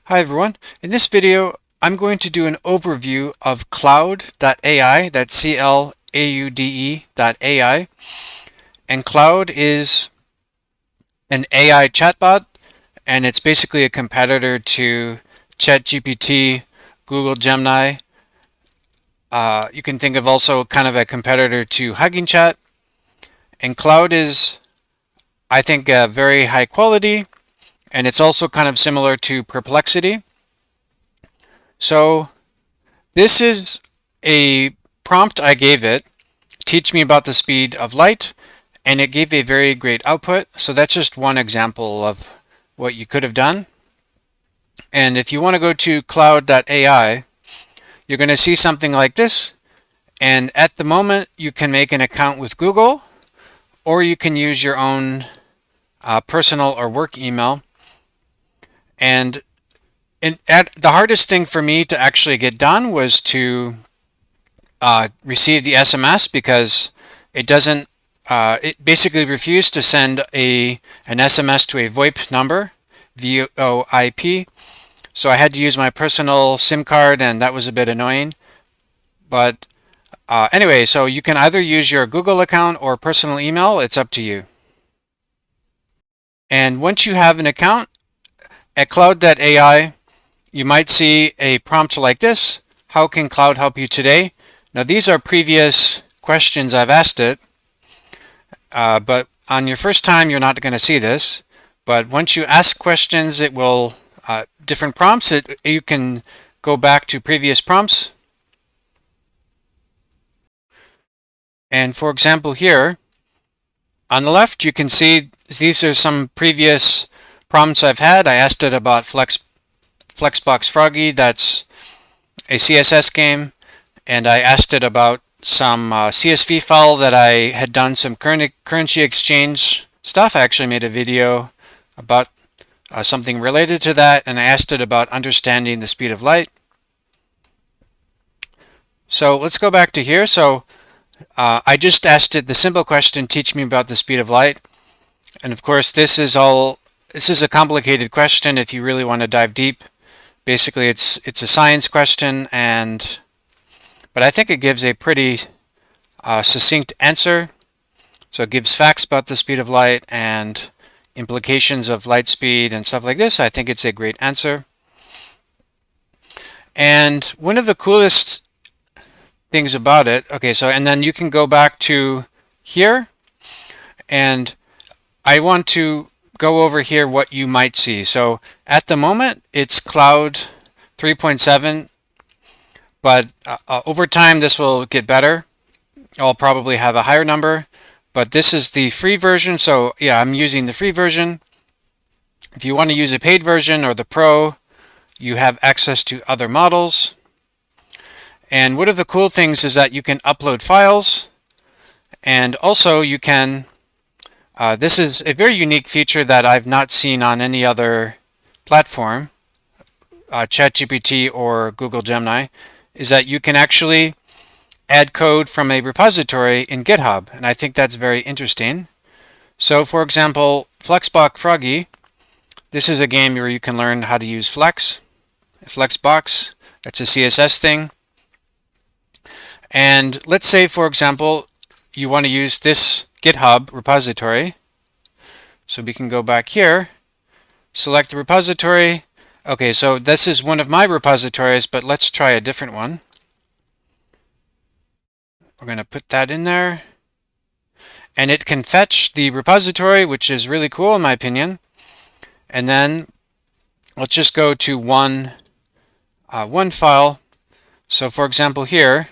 Hi everyone. In this video, I'm going to do an overview of Claude.ai, that's C-L-A-U-D-E.ai. And Claude is an AI chatbot, and it's basically a competitor to ChatGPT, Google Gemini. You can think of also kind of a competitor to Hugging Chat. And Claude is, I think, very high quality, and it's also kind of similar to Perplexity. So this is a prompt I gave it, teach me about the speed of light, and it gave a very great output. So that's just one example of what you could have done. And if you want to go to Claude.ai, you're going to see something like this. And at the moment, you can make an account with Google, or you can use your own personal or work email. And the hardest thing for me to actually get done was to receive the SMS, because it doesn't. It basically refused to send an SMS to a VoIP number, VoIP. So I had to use my personal SIM card, and that was a bit annoying. But anyway, so you can either use your Google account or personal email. It's up to you. And once you have an account at Claude.ai, you might see a prompt like this: how can Claude help you today? Now, these are previous questions I've asked it, but on your first time, you're not going to see this. But once you ask questions, it will, different prompts, you can go back to previous prompts. And for example, here on the left, you can see these are some previous prompts I've had. I asked it about Flexbox Froggy, that's a CSS game, and I asked it about some CSV file that I had done some currency exchange stuff. I actually made a video about something related to that, and I asked it about understanding the speed of light. So let's go back to here. So I just asked it the simple question, teach me about the speed of light. And of course, this is a complicated question if you really want to dive deep. Basically, it's a science question, but I think it gives a pretty succinct answer. So it gives facts about the speed of light and implications of light speed and stuff like this. I think it's a great answer. And one of the coolest things about it, okay, so and then you can go back to here, and I want to go over here what you might see. So at the moment, it's Claude 3.7, but over time this will get better. I'll probably have a higher number, but this is the free version. So yeah, I'm using the free version. If you want to use a paid version or the Pro, you have access to other models. And one of the cool things is that you can upload files, and also you can this is a very unique feature that I've not seen on any other platform, ChatGPT or Google Gemini, is that you can actually add code from a repository in GitHub, and I think that's very interesting. So for example, Flexbox Froggy, this is a game where you can learn how to use Flexbox, that's a CSS thing. And let's say, for example, you want to use this GitHub repository. So we can go back here, select the repository. Okay, so this is one of my repositories, but let's try a different one. We're going to put that in there. And it can fetch the repository, which is really cool in my opinion. And then let's just go to one file. So for example here,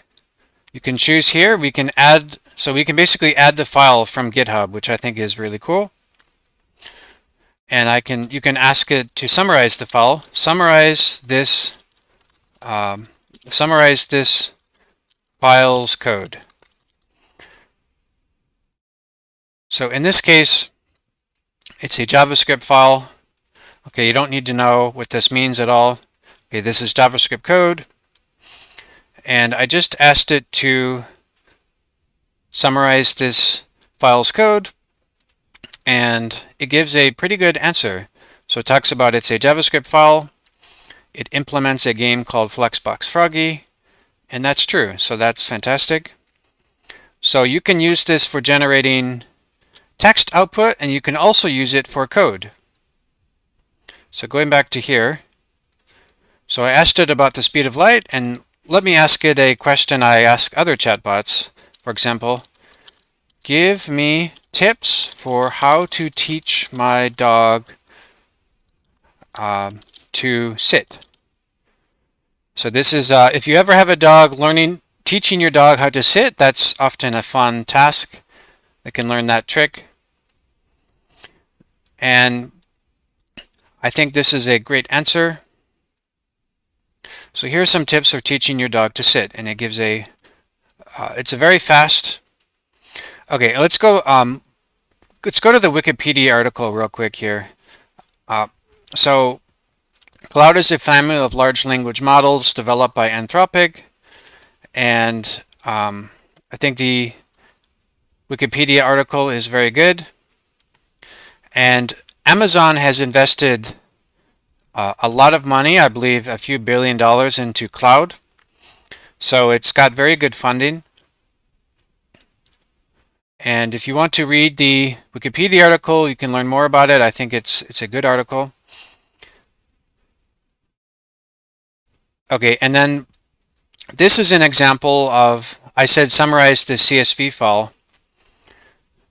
you can choose here, we can add, so we can basically add the file from GitHub, which I think is really cool. And you can ask it to summarize the file, summarize this file's code. So in this case, it's a JavaScript file. Okay, you don't need to know what this means at all. Okay, this is JavaScript code. And I just asked it to summarize this file's code, and it gives a pretty good answer. So it talks about it's a JavaScript file. it implements a game called Flexbox Froggy, and that's true. So that's fantastic. So you can use this for generating text output, and you can also use it for code. So going back to here, so I asked it about the speed of light, and let me ask it a question I ask other chatbots. For example, give me tips for how to teach my dog to sit. So this is, if you ever have a dog teaching your dog how to sit, that's often a fun task. They can learn that trick. And I think this is a great answer. So here are some tips for teaching your dog to sit, and it gives it's a very fast. Okay, let's go to the Wikipedia article real quick here. So Cloud is a family of large language models developed by Anthropic, and I think the Wikipedia article is very good. And Amazon has invested a lot of money, I believe a few $billions into Cloud. So it's got very good funding. And if you want to read the Wikipedia article, you can learn more about it. I think it's a good article. Okay, and then this is an example of, I said summarize the CSV file.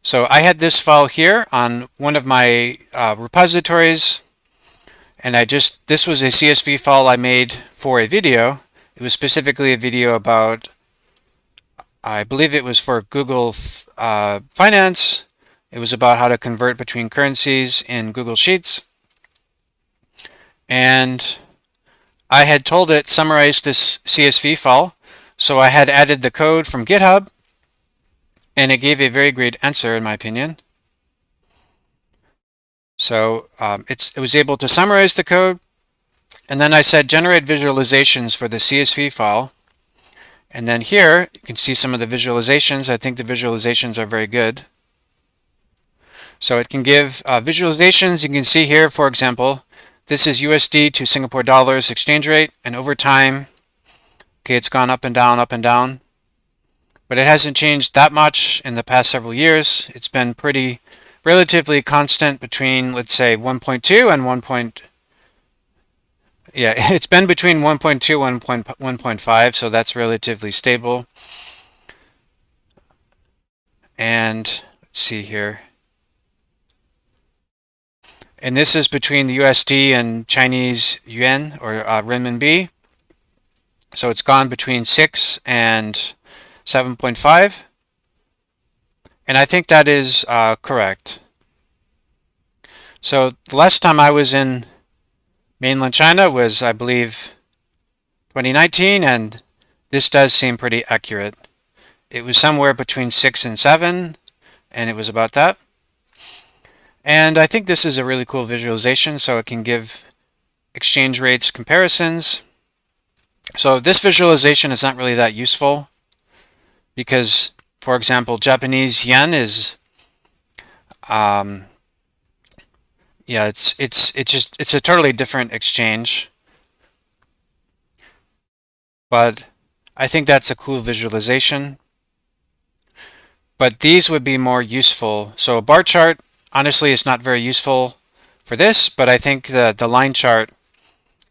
So I had this file here on one of my repositories, and this was a CSV file I made for a video. It was specifically a video about, I believe it was for Google Finance. It was about how to convert between currencies in Google Sheets. And I had told it summarize this CSV file. So I had added the code from GitHub, and it gave a very great answer in my opinion. So it was able to summarize the code, and then I said generate visualizations for the CSV file. And then here you can see some of the visualizations. I think the visualizations are very good. So it can give visualizations. You can see here, for example, this is USD to Singapore dollars exchange rate, and over time, okay, it's gone up and down, but it hasn't changed that much in the past several years. It's been relatively constant between, let's say, 1.2 and it's been between 1.2 and 1.5, so that's relatively stable. And let's see here. And this is between the USD and Chinese yuan, or renminbi. So it's gone between 6 and 7.5. And I think that is correct. So the last time I was in mainland China was, I believe, 2019, and this does seem pretty accurate. It was somewhere between 6 and 7, and it was about that. And I think this is a really cool visualization, so it can give exchange rates comparisons. So this visualization is not really that useful because, for example, Japanese yen is it's a totally different exchange. But I think that's a cool visualization. But these would be more useful. So a bar chart, honestly, is not very useful for this, but I think the line chart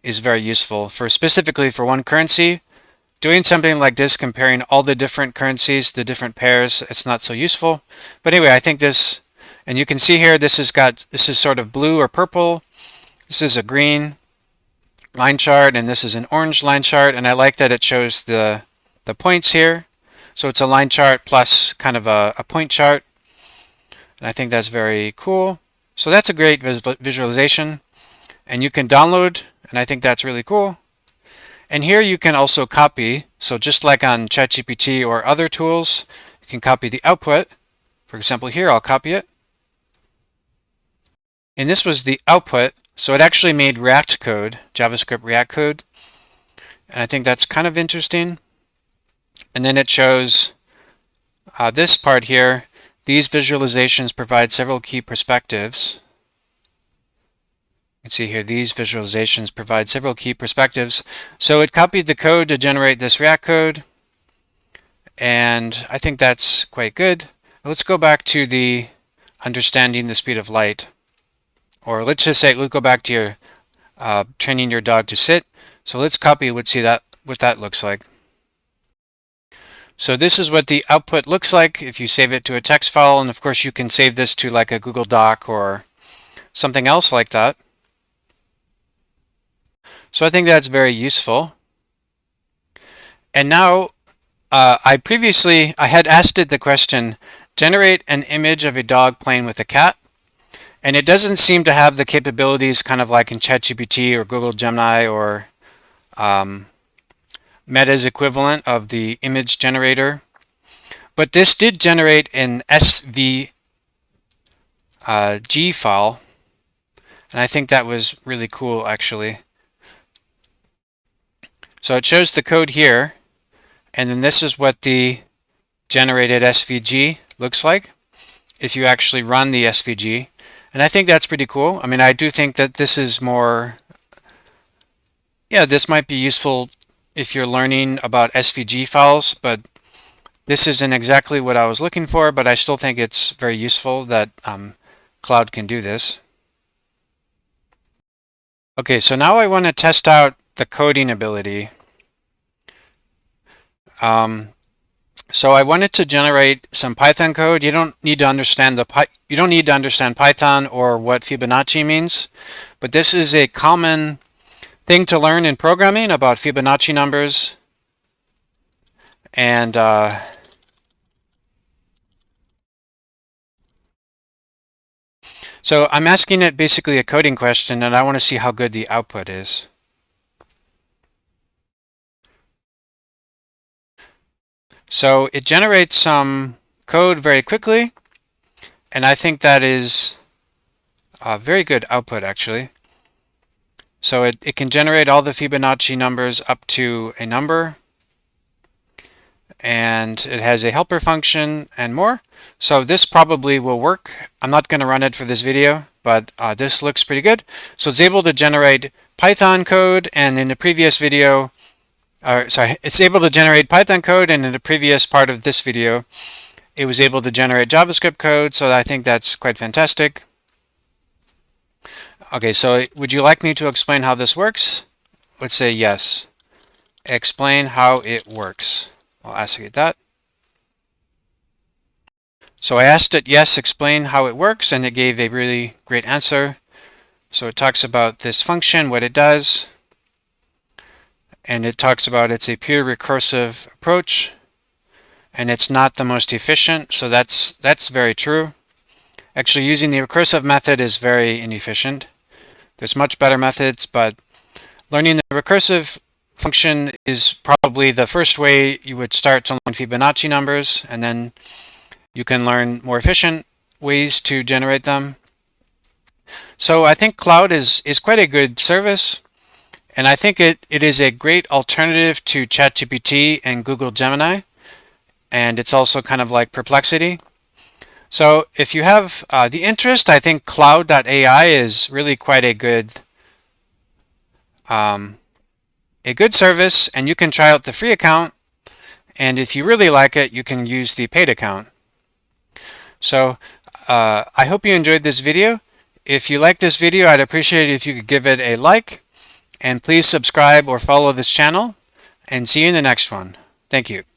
is very useful specifically for one currency. Doing something like this, comparing all the different currencies, the different pairs, it's not so useful. But anyway, I think this, and you can see here, this is sort of blue or purple. This is a green line chart, and this is an orange line chart, and I like that it shows the points here. So it's a line chart plus kind of a point chart, and I think that's very cool. So that's a great visualization, and you can download, and I think that's really cool. And here you can also copy. So just like on ChatGPT or other tools, you can copy the output. For example, here I'll copy it. And this was the output. So it actually made React code, JavaScript React code. And I think that's kind of interesting. And then it shows this part here. These visualizations provide several key perspectives. You can see here these visualizations provide several key perspectives. So it copied the code to generate this React code, and I think that's quite good. Let's go back to the understanding the speed of light, or let's just say let's go back to your training your dog to sit. So let's copy what that looks like. So this is what the output looks like if you save it to a text file, and of course you can save this to like a Google Doc or something else like that. So I think that's very useful. And now I had asked it the question, generate an image of a dog playing with a cat. And it doesn't seem to have the capabilities kind of like in ChatGPT or Google Gemini or Meta's equivalent of the image generator. But this did generate an SVG file. And I think that was really cool actually. So it shows the code here. And then this is what the generated SVG looks like if you actually run the SVG. And I think that's pretty cool. I mean, I do think that this is more, this might be useful if you're learning about SVG files, but this isn't exactly what I was looking for, but I still think it's very useful that Claude can do this. Okay, so now I want to test out the coding ability. So I wanted to generate some Python code. You don't need to understand Python or what Fibonacci means, but this is a common thing to learn in programming about Fibonacci numbers. And so I'm asking it basically a coding question, and I want to see how good the output is. So it generates some code very quickly, and I think that is a very good output actually. So it can generate all the Fibonacci numbers up to a number, and it has a helper function and more. So this probably will work. I'm not going to run it for this video, but this looks pretty good. So it's able to generate Python code, and in the previous video, it's able to generate Python code, and in the previous part of this video, it was able to generate JavaScript code, so I think that's quite fantastic. Okay, so would you like me to explain how this works? Let's say yes. Explain how it works. I'll ask it that. So I asked it, yes, explain how it works, and it gave a really great answer. So it talks about this function, what it does, and it talks about it's a pure recursive approach, and it's not the most efficient, so that's very true. Actually, using the recursive method is very inefficient. There's much better methods, but learning the recursive function is probably the first way you would start to learn Fibonacci numbers, and then you can learn more efficient ways to generate them. So I think Claude is quite a good service, and I think it is a great alternative to ChatGPT and Google Gemini, and it's also kind of like Perplexity. So if you have the interest, I think Claude.ai is really quite a good service, and you can try out the free account, and if you really like it, you can use the paid account. So I hope you enjoyed this video. If you like this video, I'd appreciate it if you could give it a like, and please subscribe or follow this channel, and see you in the next one. Thank you.